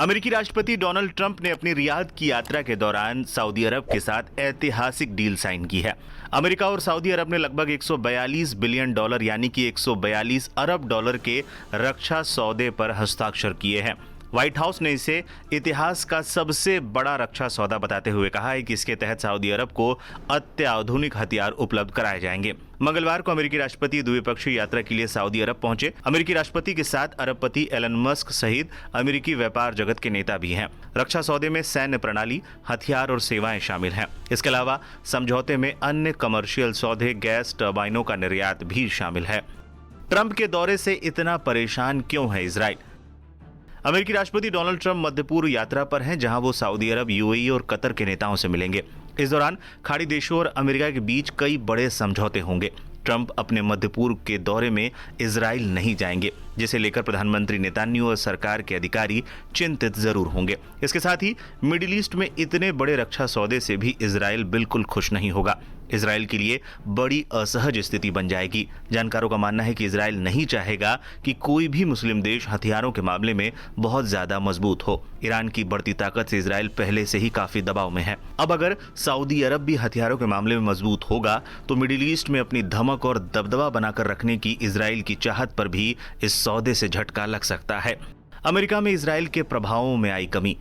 अमेरिकी राष्ट्रपति Donald Trump ने अपनी रियाद की यात्रा के दौरान सऊदी अरब के साथ ऐतिहासिक डील साइन की है। अमेरिका और सऊदी अरब ने लगभग 142 बिलियन डॉलर यानी कि 142 अरब डॉलर के रक्षा सौदे पर हस्ताक्षर किए हैं। व्हाइट हाउस ने इसे इतिहास का सबसे बड़ा रक्षा सौदा बताते हुए कहा है कि इसके तहत सऊदी अरब को अत्याधुनिक हथियार उपलब्ध कराए जाएंगे। मंगलवार को अमेरिकी राष्ट्रपति द्विपक्षीय यात्रा के लिए सऊदी अरब पहुंचे। अमेरिकी राष्ट्रपति के साथ अरबपति एलन मस्क सहित अमेरिकी व्यापार जगत के नेता भी हैं। रक्षा सौदे में सैन्य प्रणाली, हथियार और सेवाएं शामिल हैं। इसके अलावा समझौते में अन्य कमर्शियल सौदे, गैस टर्बाइनों का निर्यात भी शामिल है। ट्रंप के दौरे से इतना परेशान क्यों है इजराइल? अमेरिकी राष्ट्रपति डोनाल्ड ट्रंप मध्य पूर्व यात्रा पर हैं, जहां वो सऊदी अरब, यूएई और कतर के नेताओं से मिलेंगे। इस दौरान खाड़ी देशों और अमेरिका के बीच कई बड़े समझौते होंगे। ट्रंप अपने मध्य पूर्व के दौरे में इजराइल नहीं जाएंगे, जिसे लेकर प्रधानमंत्री नेतन्याहू और सरकार के अधिकारी चिंतित जरूर होंगे। इसके साथ ही मिडिल ईस्ट में इतने बड़े रक्षा सौदे से भी इजराइल बिल्कुल खुश नहीं होगा। इजराइल के लिए बड़ी असहज स्थिति बन जाएगी। जानकारों का मानना है कि इजराइल नहीं चाहेगा कि कोई भी मुस्लिम देश हथियारों के मामले में बहुत ज्यादा मजबूत हो। ईरान की बढ़ती ताकत से इजराइल पहले से ही काफी दबाव में है। अब अगर सऊदी अरब भी हथियारों के मामले में मजबूत होगा तो मिडिल ईस्ट में अपनी धमक और दबदबा बनाकर रखने की इजराइल की चाहत पर भी इस सौदे से झटका लग सकता है। अमेरिका में इजराइल के प्रभावों में आई कमी।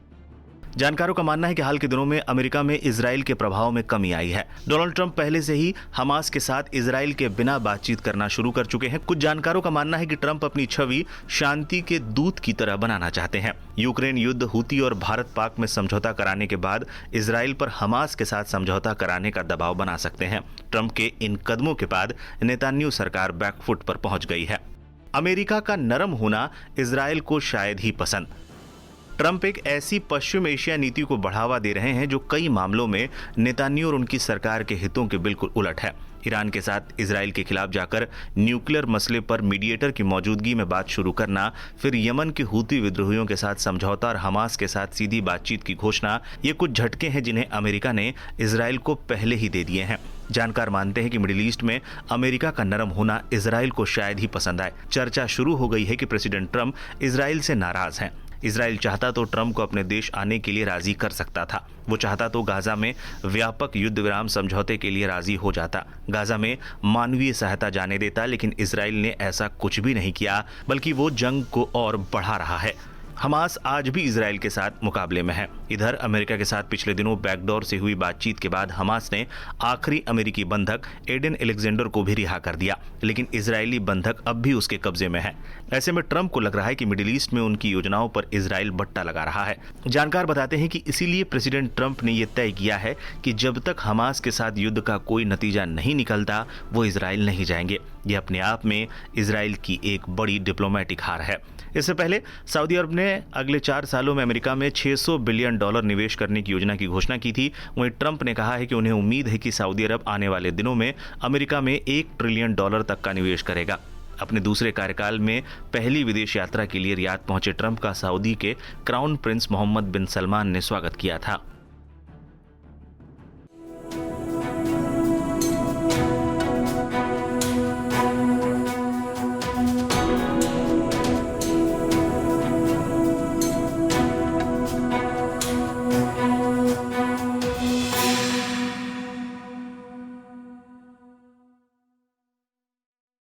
जानकारों का मानना है कि हाल के दिनों में अमेरिका में इजराइल के प्रभाव में कमी आई है। डोनाल्ड ट्रंप पहले से ही हमास के साथ इजराइल के बिना बातचीत करना शुरू कर चुके हैं। कुछ जानकारों का मानना है कि ट्रंप अपनी छवि शांति के दूत की तरह बनाना चाहते हैं। यूक्रेन युद्ध, हूती और भारत पाक में समझौता कराने के बाद इजराइल पर हमास के साथ समझौता कराने का दबाव बना सकते हैं। ट्रंप के इन कदमों के बाद नेतन्याहू सरकार बैकफुट पर पहुंच गई है। अमेरिका का नरम होना इजराइल को शायद ही पसंद। ट्रंप एक ऐसी पश्चिम एशिया नीति को बढ़ावा दे रहे हैं जो कई मामलों में नेतन्याहू और उनकी सरकार के हितों के बिल्कुल उलट है। ईरान के साथ इजराइल के खिलाफ जाकर न्यूक्लियर मसले पर मीडिएटर की मौजूदगी में बात शुरू करना, फिर यमन के हूती विद्रोहियों के साथ समझौता और हमास के साथ सीधी बातचीत की घोषणा, ये कुछ झटके हैं जिन्हें अमेरिका ने इजराइल को पहले ही दे दिए हैं। जानकार मानते हैं कि मिडिल ईस्ट में अमेरिका का नरम होना इजराइल को शायद ही पसंद आए। चर्चा शुरू हो गई है कि प्रेसिडेंट ट्रंप इजराइल से नाराज हैं। इजराइल चाहता तो ट्रंप को अपने देश आने के लिए राजी कर सकता था। वो चाहता तो गाजा में व्यापक युद्ध विराम समझौते के लिए राजी हो जाता, गाजा में मानवीय सहायता जाने देता, लेकिन इजराइल ने ऐसा कुछ भी नहीं किया, बल्कि वो जंग को और बढ़ा रहा है। हमास आज भी इजराइल के साथ मुकाबले में है। इधर अमेरिका के साथ पिछले दिनों बैकडोर से हुई बातचीत के बाद हमास ने आखिरी अमेरिकी बंधक एडन अलेक्जेंडर को भी रिहा कर दिया, लेकिन इजरायली बंधक अब भी उसके कब्जे में है। ऐसे में ट्रंप को लग रहा है कि मिडिल ईस्ट में उनकी योजनाओं पर इजराइल बट्टा लगा रहा है। जानकार बताते हैं कि इसीलिए प्रेसिडेंट ट्रंप ने यह तय किया है कि जब तक हमास के साथ युद्ध का कोई नतीजा नहीं निकलता वो इजराइल नहीं जाएंगे। यह अपने आप में इजराइल की एक बड़ी डिप्लोमेटिक हार है। इससे पहले सऊदी अरब ने अगले 4 सालों में अमेरिका में $600 बिलियन निवेश करने की योजना की घोषणा की थी। वहीं ट्रंप ने कहा है कि उन्हें उम्मीद है कि सऊदी अरब आने वाले दिनों में अमेरिका में $1 ट्रिलियन तक का निवेश करेगा। अपने दूसरे कार्यकाल में पहली विदेश यात्रा के लिए रियाद पहुंचे ट्रंप का सऊदी के क्राउन प्रिंस मोहम्मद बिन सलमान ने स्वागत किया था।